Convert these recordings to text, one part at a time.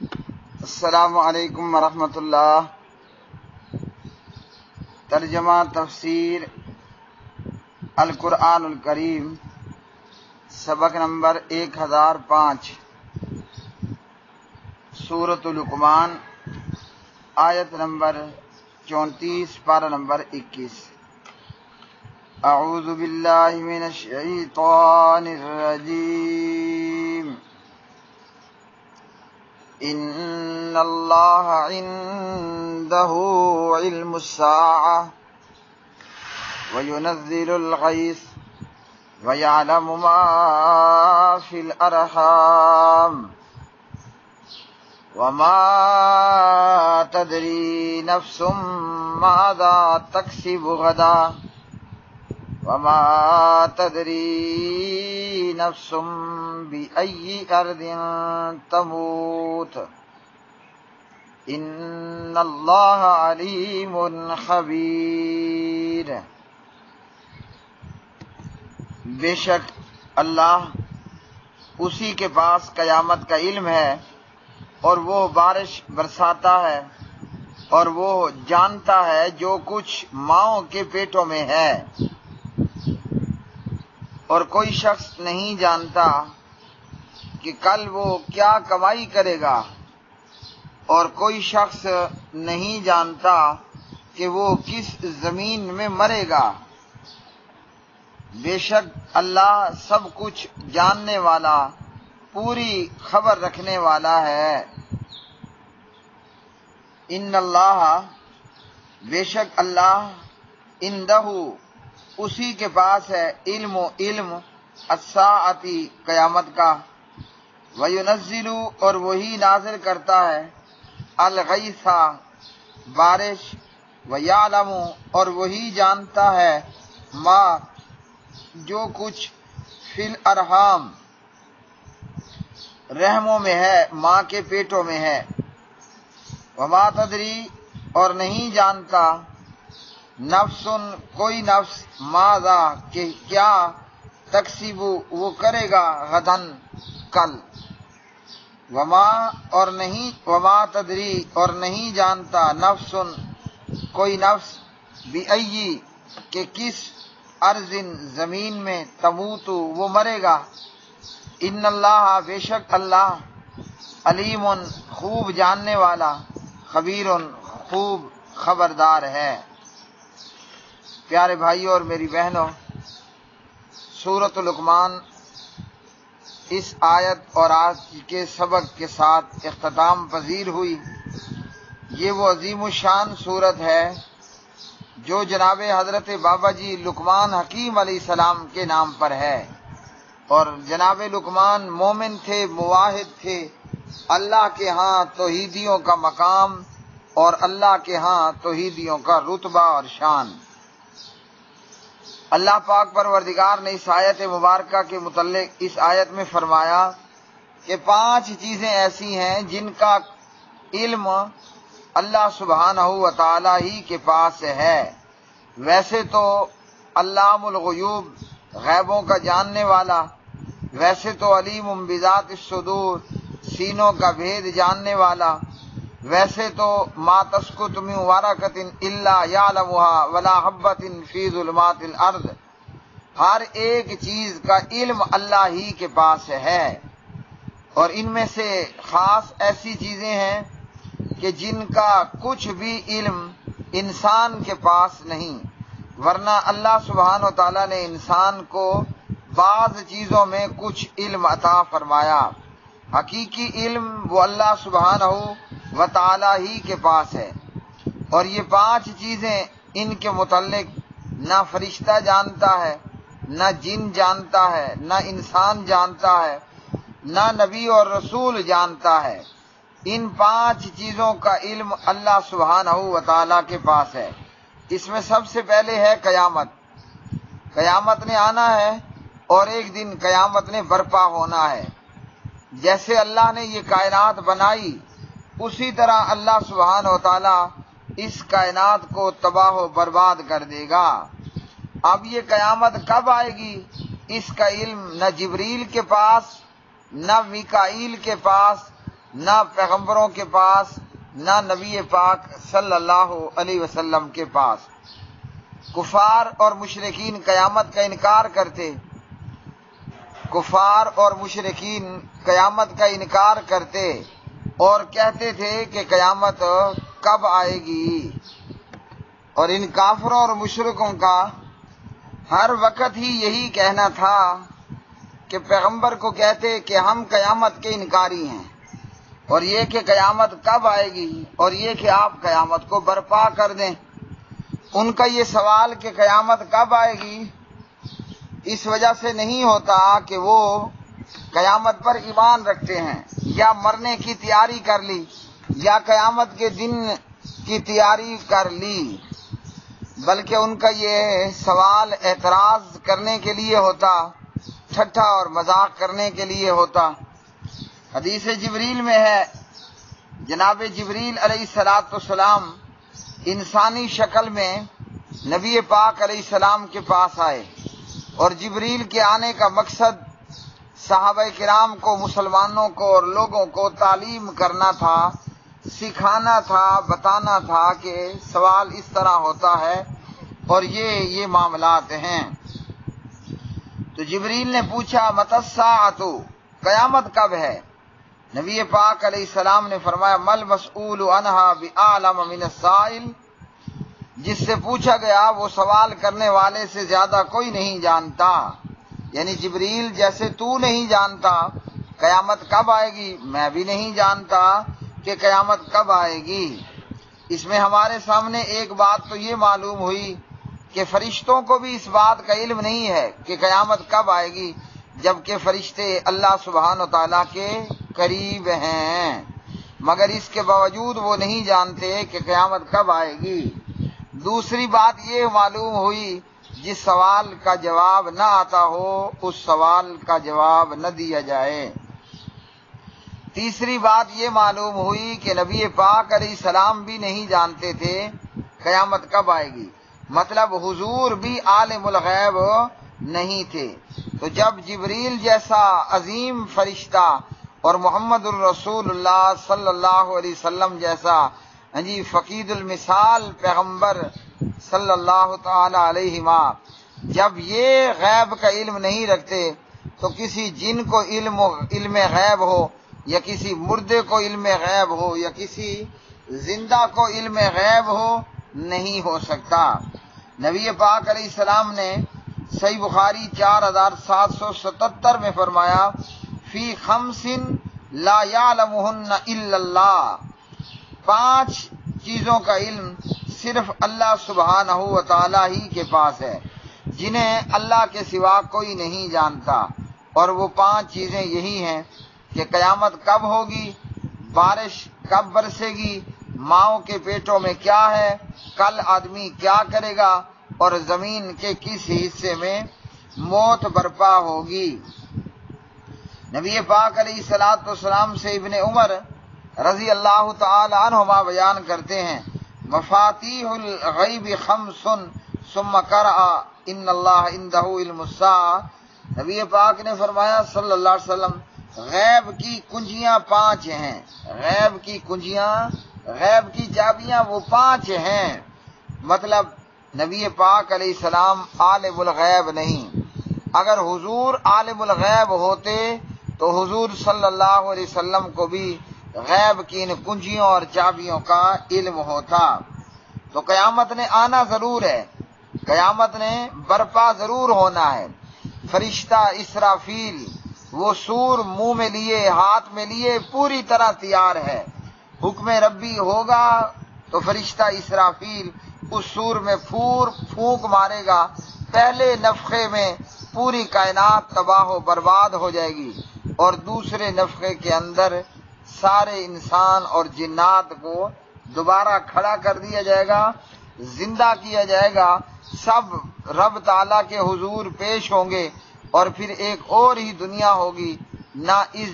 السلام علیکم ورحمۃ اللہ۔ ترجمہ تفسیر القرآن الکریم، سبق نمبر 1005، سورۃ لقمان، آیت نمبر 34، پارہ نمبر 21۔ اعوذ باللہ من الشیطان الرجیم۔ ان اللہ عنده علم الساعة وينزل الغيث ويعلم ما في الأرحام وما تدري نفس ماذا تكسب غدا وما تدري نفس بأي أرض تموت ان اللہ علیم خبیر۔ بے شک اللہ اسی کے پاس قیامت کا علم ہے، اور وہ بارش برساتا ہے، اور وہ جانتا ہے جو کچھ ماؤں کے پیٹوں میں ہے، اور کوئی شخص نہیں جانتا کہ کل وہ کیا کمائی کرے گا، اور کوئی شخص نہیں جانتا کہ وہ کس زمین میں مرے گا۔ بے شک اللہ سب کچھ جاننے والا، پوری خبر رکھنے والا ہے۔ ان اللہ، بے شک اللہ، عندہ، اسی کے پاس ہے، علم الساعتی، قیامت کا، وینزل، اور وہی نازل کرتا ہے، الغیث، بارش، ویعلم، اور وہی جانتا ہے، ما، جو کچھ، فی الارحام، رحموں میں ہے، ماں کے پیٹوں میں ہے، وما تدری، اور نہیں جانتا، نفس، کوئی نفس، ماذا، کہ کیا، تکسب، وہ کرے گا، غدن، کل، وما تدری، اور نہیں جانتا، نفس، کوئی نفس، بأئی، کہ کس، ارض، زمین میں، تموت، وہ مرے گا۔ ان اللہ، بے شک اللہ، علیم، خوب جاننے والا، خبیر، خوب خبردار ہے۔ پیارے بھائیوں اور میری بہنوں، سورۃ لقمان اس آیت اور آج کے سبق کے ساتھ اختتام پذیر ہوئی۔ یہ وہ عظیم الشان سورت ہے جو جناب حضرت بابا جی لقمان حکیم علیہ السلام کے نام پر ہے، اور جناب لقمان مومن تھے، موحد تھے، اللہ کے ہاں توحیدیوں کا مقام، اور اللہ کے ہاں توحیدیوں کا رتبہ اور شان۔ اللہ پاک پروردگار نے اس آیت مبارکہ کے متعلق اس آیت میں فرمایا کہ 5 چیزیں ایسی ہیں جن کا علم اللہ سبحانہ و تعالی ہی کے پاس ہے۔ ویسے تو علام الغیوب، غیبوں کا جاننے والا، ویسے تو علیم بذات الصدور، سینوں کا بھید جاننے والا، ویسے تو ما تسقط من ورقۃ الا یعلمها ولا حبۃ فی ظلمات الارض، ہر ایک چیز کا علم اللہ ہی کے پاس ہے، اور ان میں سے خاص ایسی چیزیں ہیں کہ جن کا کچھ بھی علم انسان کے پاس نہیں، ورنہ اللہ سبحانہ و تعالیٰ نے انسان کو بعض چیزوں میں کچھ علم عطا فرمایا۔ حقیقی علم وہ اللہ سبحانہ و تعالیٰ ہی کے پاس ہے، اور یہ 5 چیزیں، ان کے متعلق نہ فرشتہ جانتا ہے، نہ جن جانتا ہے، نہ انسان جانتا ہے، نہ نبی اور رسول جانتا ہے۔ ان 5 چیزوں کا علم اللہ سبحانہ و تعالیٰ کے پاس ہے۔ اس میں سب سے پہلے ہے قیامت۔ قیامت نے آنا ہے، اور ایک دن قیامت نے برپا ہونا ہے۔ جیسے اللہ نے یہ کائنات بنائی، اسی طرح اللہ سبحانہ و تعالیٰ اس کائنات کو تباہ و برباد کر دے گا۔ اب یہ قیامت کب آئے گی، اس کا علم نہ جبریل کے پاس، نہ میکائیل کے پاس، نہ پیغمبروں کے پاس، نہ نبی پاک صلی اللہ علیہ وسلم کے پاس۔ کفار اور مشرکین قیامت کا انکار کرتے، کفار اور مشرکین قیامت کا انکار کرتے اور کہتے تھے کہ قیامت کب آئے گی۔ اور ان کافروں اور مشرکوں کا ہر وقت ہی یہی کہنا تھا کہ پیغمبر کو کہتے کہ ہم قیامت کے انکاری ہیں، اور یہ کہ قیامت کب آئے گی، اور یہ کہ آپ قیامت کو برپا کر دیں۔ ان کا یہ سوال کہ قیامت کب آئے گی اس وجہ سے نہیں ہوتا کہ وہ قیامت پر ایمان رکھتے ہیں یا مرنے کی تیاری کر لی یا قیامت کے دن کی تیاری کر لی، بلکہ ان کا یہ سوال اعتراض کرنے کے لیے ہوتا، ٹھٹھا اور مذاق کرنے کے لیے ہوتا۔ حدیث جبریل میں ہے، جناب جبریل علیہ السلام انسانی شکل میں نبی پاک علیہ السلام کے پاس آئے، اور جبریل کے آنے کا مقصد صحابہ کرام کو، مسلمانوں کو اور لوگوں کو تعلیم کرنا تھا، سکھانا تھا، بتانا تھا کہ سوال اس طرح ہوتا ہے اور یہ معاملات ہیں۔ تو جبریل نے پوچھا متی الساعۃ، قیامت کب ہے؟ نبی پاک علیہ السلام نے فرمایا مل مسئول عنہا بعلم من السائل، جس سے پوچھا گیا وہ سوال کرنے والے سے زیادہ کوئی نہیں جانتا۔ یعنی جبریل جیسے تو نہیں جانتا قیامت کب آئے گی، میں بھی نہیں جانتا کہ قیامت کب آئے گی۔ اس میں ہمارے سامنے ایک بات تو یہ معلوم ہوئی کہ فرشتوں کو بھی اس بات کا علم نہیں ہے کہ قیامت کب آئے گی، جبکہ فرشتے اللہ سبحانہ و تعالیٰ کے قریب ہیں، مگر اس کے باوجود وہ نہیں جانتے کہ قیامت کب آئے گی۔ دوسری بات یہ معلوم ہوئی جس سوال کا جواب نہ آتا ہو اس سوال کا جواب نہ دیا جائے۔ تیسری بات یہ معلوم ہوئی کہ نبی پاک علیہ السلام بھی نہیں جانتے تھے قیامت کب آئے گی، مطلب حضور بھی عالم الغیب نہیں تھے۔ تو جب جبریل جیسا عظیم فرشتہ اور محمد الرسول اللہ صلی اللہ علیہ وسلم جیسا فقید المثال پیغمبر صلی اللہ تعالی علیہ وسلم جب یہ غیب کا علم نہیں رکھتے تو کسی جن کو علم غیب ہو یا کسی مردے کو علم غیب ہو یا کسی زندہ کو علم غیب ہو نہیں ہو سکتا۔ نبی پاک علیہ السلام نے صحیح بخاری 4777 میں فرمایا فی خمس لا یعلمہن الا اللہ، 5 چیزوں کا علم صرف اللہ سبحانہ و تعالی ہی کے پاس ہے، جنہیں اللہ کے سوا کوئی نہیں جانتا، اور وہ 5 چیزیں یہی ہیں کہ قیامت کب ہوگی، بارش کب برسے گی، ماؤں کے پیٹوں میں کیا ہے، کل آدمی کیا کرے گا، اور زمین کے کس حصے میں موت برپا ہوگی۔ نبی پاک علیہ السلام سے ابن عمر رضی اللہ تعالی عنہما بیان کرتے ہیں مفاتیح الغیب خمس ثم قرأ ان اللہ عنده علم الساعہ، نبی پاک نے فرمایا صلی اللہ علیہ وسلم غیب کی کنجیاں 5 ہیں، غیب کی کنجیاں، غیب کی چابیاں وہ 5 ہیں۔ مطلب نبی پاک علیہ السلام عالم الغیب نہیں، اگر حضور عالم الغیب ہوتے تو حضور صلی اللہ علیہ وسلم کو بھی غیب کی ان کنجیوں اور چابیوں کا علم ہوتا۔ تو قیامت نے آنا ضرور ہے، قیامت نے برپا ضرور ہونا ہے۔ فرشتہ اسرافیل وہ سور منہ میں لیے، ہاتھ میں لیے پوری طرح تیار ہے، حکم ربی ہوگا تو فرشتہ اسرافیل اس سور میں پھونک مارے گا، پہلے نفخے میں پوری کائنات تباہ و برباد ہو جائے گی، اور دوسرے نفخے کے اندر سارے انسان اور جنات کو دوبارہ کھڑا کر دیا جائے گا، زندہ کیا جائے گا، سب رب تعالیٰ کے حضور پیش ہوں گے، اور پھر ایک اور ہی دنیا ہوگی، نہ اس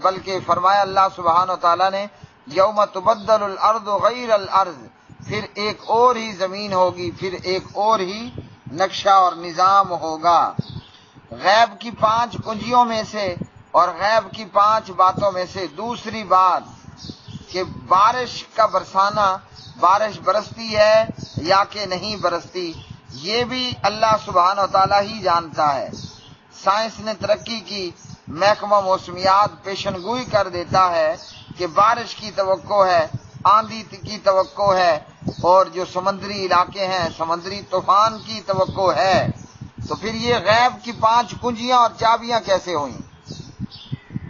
بلکہ فرمایا اللہ سبحانہ و تعالیٰ نے یوم تبدل الارض غیر الارض، پھر ایک اور ہی زمین ہوگی، پھر ایک اور ہی نقشہ اور نظام ہوگا۔ غیب کی 5 کنجیوں میں سے اور غیب کی 5 باتوں میں سے دوسری بات کہ بارش کا برسانا، بارش برستی ہے یا کہ نہیں برستی، یہ بھی اللہ سبحانہ و تعالیٰ ہی جانتا ہے۔ سائنس نے ترقی کی، محکمہ موسمیات پیشن گوئی کر دیتا ہے کہ بارش کی توقع ہے، آندھی کی توقع ہے، اور جو سمندری علاقے ہیں سمندری طوفان کی توقع ہے۔ تو پھر یہ غیب کی 5 کنجیاں اور چابیاں کیسے ہوئیں؟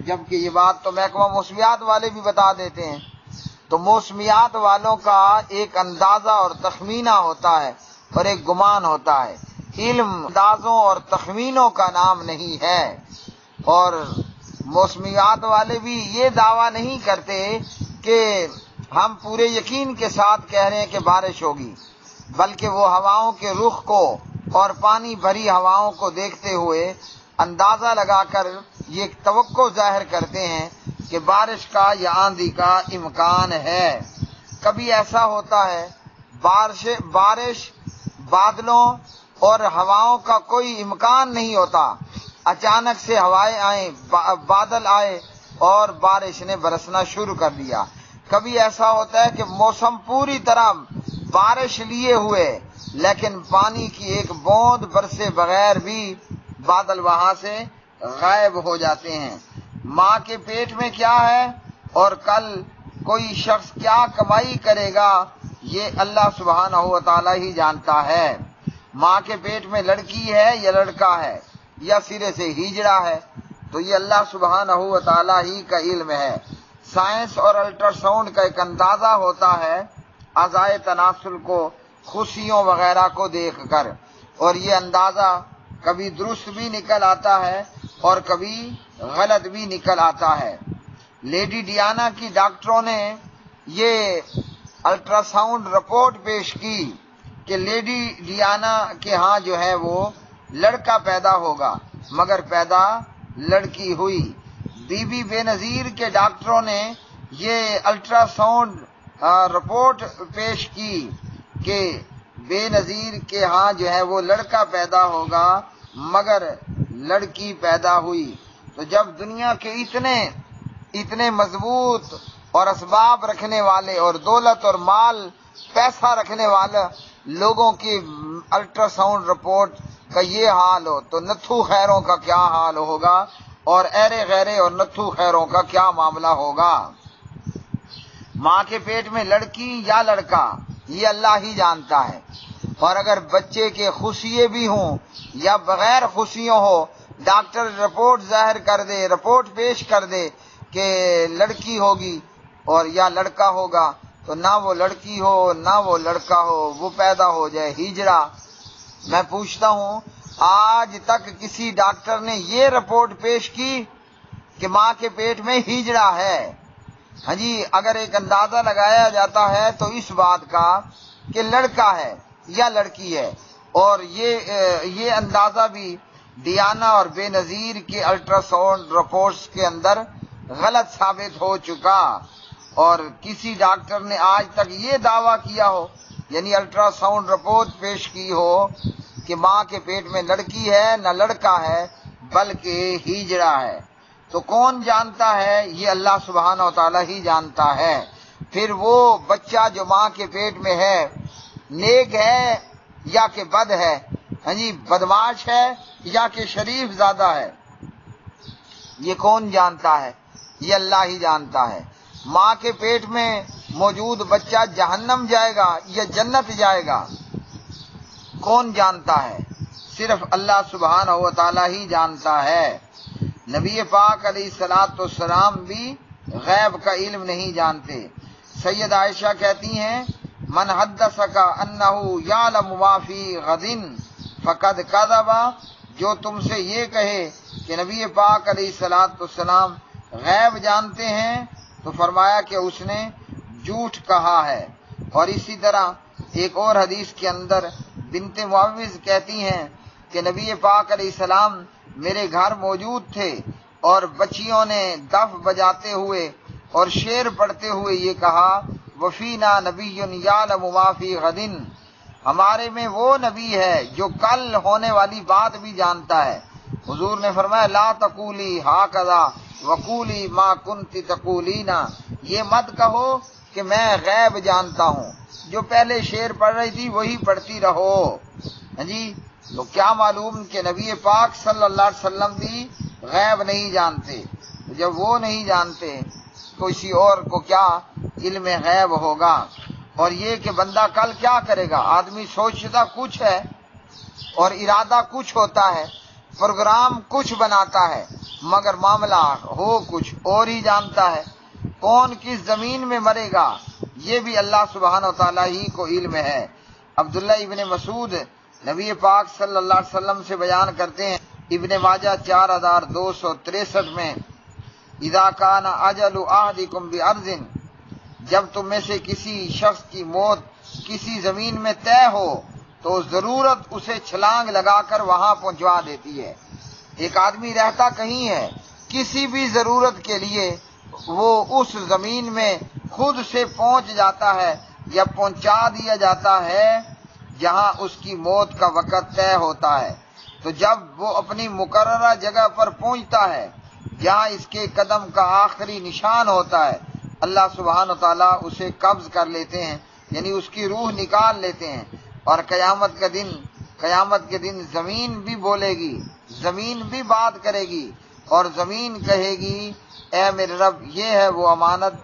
جبکہ یہ بات تو محکمہ موسمیات والے بھی بتا دیتے ہیں۔ تو موسمیات والوں کا ایک اندازہ اور تخمینہ ہوتا ہے اور ایک گمان ہوتا ہے، علم اندازوں اور تخمینوں کا نام نہیں ہے۔ اور موسمیات والے بھی یہ دعویٰ نہیں کرتے کہ ہم پورے یقین کے ساتھ کہہ رہے ہیں کہ بارش ہوگی، بلکہ وہ ہواؤں کے رخ کو اور پانی بھری ہواؤں کو دیکھتے ہوئے اندازہ لگا کر یہ توقع ظاہر کرتے ہیں کہ بارش کا یا آندھی کا امکان ہے۔ کبھی ایسا ہوتا ہے بارش بادلوں اور ہواؤں کا کوئی امکان نہیں ہوتا، اچانک سے ہوائیں آئیں، بادل آئے اور بارش نے برسنا شروع کر دیا۔ کبھی ایسا ہوتا ہے کہ موسم پوری طرح بارش لیے ہوئے، لیکن پانی کی ایک بوند برسے بغیر بھی بادل وہاں سے غائب ہو جاتے ہیں۔ ماں کے پیٹ میں کیا ہے اور کل کوئی شخص کیا کمائی کرے گا، یہ اللہ سبحانہ و تعالیٰ ہی جانتا ہے۔ ماں کے پیٹ میں لڑکی ہے یا لڑکا ہے یا سرے سے ہیجڑا ہے، تو یہ اللہ سبحانہ و تعالیٰ ہی کا علم ہے۔ سائنس اور الٹرا ساؤنڈ کا ایک اندازہ ہوتا ہے اعضائے تناسل کو، خوشیوں وغیرہ کو دیکھ کر، اور یہ اندازہ کبھی درست بھی نکل آتا ہے اور کبھی غلط بھی نکل آتا ہے۔ لیڈی ڈیانا کی ڈاکٹروں نے یہ الٹرا ساؤنڈ رپورٹ پیش کی کہ لیڈی ڈیانا کے ہاں جو ہے وہ لڑکا پیدا ہوگا، مگر پیدا لڑکی ہوئی۔ بی بی بے نظیر کے ڈاکٹروں نے یہ الٹرا ساؤنڈ رپورٹ پیش کی کہ بے نظیر کے ہاں جو ہے وہ لڑکا پیدا ہوگا مگر لڑکی پیدا ہوئی۔ تو جب دنیا کے اتنے مضبوط اور اسباب رکھنے والے اور دولت اور مال پیسہ رکھنے والے لوگوں کی الٹرا ساؤنڈ رپورٹ کا یہ حال ہو تو نتھو خیروں کا کیا حال ہوگا، اور ایرے غیرے اور نتھو خیروں کا کیا معاملہ ہوگا۔ ماں کے پیٹ میں لڑکی یا لڑکا یہ اللہ ہی جانتا ہے، اور اگر بچے کے خوشیے بھی ہوں یا بغیر خوشیوں ہو، ڈاکٹر رپورٹ ظاہر کر دے، رپورٹ پیش کر دے کہ لڑکی ہوگی اور یا لڑکا ہوگا، تو نہ وہ لڑکی ہو نہ وہ لڑکا ہو، وہ پیدا ہو جائے ہیجڑا۔ میں پوچھتا ہوں، آج تک کسی ڈاکٹر نے یہ رپورٹ پیش کی کہ ماں کے پیٹ میں ہیجڑا ہے؟ ہاں جی، اگر ایک اندازہ لگایا جاتا ہے تو اس بات کا کہ لڑکا ہے یا لڑکی ہے، اور یہ اندازہ بھی ڈیانا اور بے نظیر کے الٹرا ساؤنڈ رپورٹس کے اندر غلط ثابت ہو چکا، اور کسی ڈاکٹر نے آج تک یہ دعویٰ کیا ہو، یعنی الٹرا ساؤنڈ رپورٹ پیش کی ہو کہ ماں کے پیٹ میں لڑکی ہے نہ لڑکا ہے بلکہ ہیجڑا ہے، تو کون جانتا ہے؟ یہ اللہ سبحانہ و تعالیٰ ہی جانتا ہے۔ پھر وہ بچہ جو ماں کے پیٹ میں ہے نیک ہے یا کہ بد ہے، ہاں جی، بدمعاش ہے یا کہ شریف زادہ ہے، یہ کون جانتا ہے؟ یہ اللہ ہی جانتا ہے۔ ماں کے پیٹ میں موجود بچہ جہنم جائے گا یا جنت جائے گا، کون جانتا ہے؟ صرف اللہ سبحانہ و تعالیٰ ہی جانتا ہے۔ نبی پاک علیہ الصلوۃ والسلام بھی غیب کا علم نہیں جانتے۔ سید عائشہ کہتی ہیں، من حدثک انہ یعلم ما فی غد فقد کذب، جو تم سے یہ کہے کہ نبی پاک علیہ الصلوۃ والسلام غیب جانتے ہیں تو فرمایا کہ اس نے جھوٹ کہا ہے۔ اور اسی طرح ایک اور حدیث کے اندر بنت معوذ کہتی ہیں کہ نبی پاک علیہ السلام میرے گھر موجود تھے اور بچیوں نے دف بجاتے ہوئے اور شعر پڑھتے ہوئے یہ کہا، وفینا نبی یعلم ما فی غد، ہمارے میں وہ نبی ہے جو کل ہونے والی بات بھی جانتا ہے۔ حضور نے فرمایا لا تقولی ہاکذا وقولی ما کنتی تقولینا، یہ مت کہو کہ میں غیب جانتا ہوں، جو پہلے شعر پڑھ رہی تھی وہی پڑھتی رہو۔ ہاں جی، تو کیا معلوم کہ نبی پاک صلی اللہ علیہ وسلم بھی غیب نہیں جانتے، جب وہ نہیں جانتے تو کسی اور کو کیا علم غیب ہوگا؟ اور یہ کہ بندہ کل کیا کرے گا، آدمی سوچتا کچھ ہے اور ارادہ کچھ ہوتا ہے، پروگرام کچھ بناتا ہے، مگر معاملہ ہو کچھ اور ہی جانتا ہے۔ کون کس زمین میں مرے گا یہ بھی اللہ سبحانہ و تعالیٰ ہی کو علم ہے۔ عبداللہ ابن مسعود نبی پاک صلی اللہ علیہ وسلم سے بیان کرتے ہیں، ابن ماجہ 4263 میں، اذا کان اجل احدکم بارض، جب تم میں سے کسی شخص کی موت کسی زمین میں طے ہو تو ضرورت اسے چھلانگ لگا کر وہاں پہنچوا دیتی ہے۔ ایک آدمی رہتا کہیں ہے، کسی بھی ضرورت کے لیے وہ اس زمین میں خود سے پہنچ جاتا ہے یا پہنچا دیا جاتا ہے جہاں اس کی موت کا وقت طے ہوتا ہے۔ تو جب وہ اپنی مقررہ جگہ پر پہنچتا ہے جہاں اس کے قدم کا آخری نشان ہوتا ہے، اللہ سبحانہ وتعالیٰ اسے قبض کر لیتے ہیں، یعنی اس کی روح نکال لیتے ہیں، اور قیامت کے دن زمین بھی بولے گی، زمین بھی بات کرے گی، اور زمین کہے گی اے میرے رب یہ ہے وہ امانت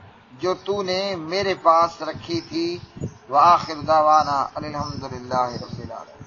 جو تو نے میرے پاس رکھی تھی۔ وآخر دعوانا الحمدللہ رب العالمین۔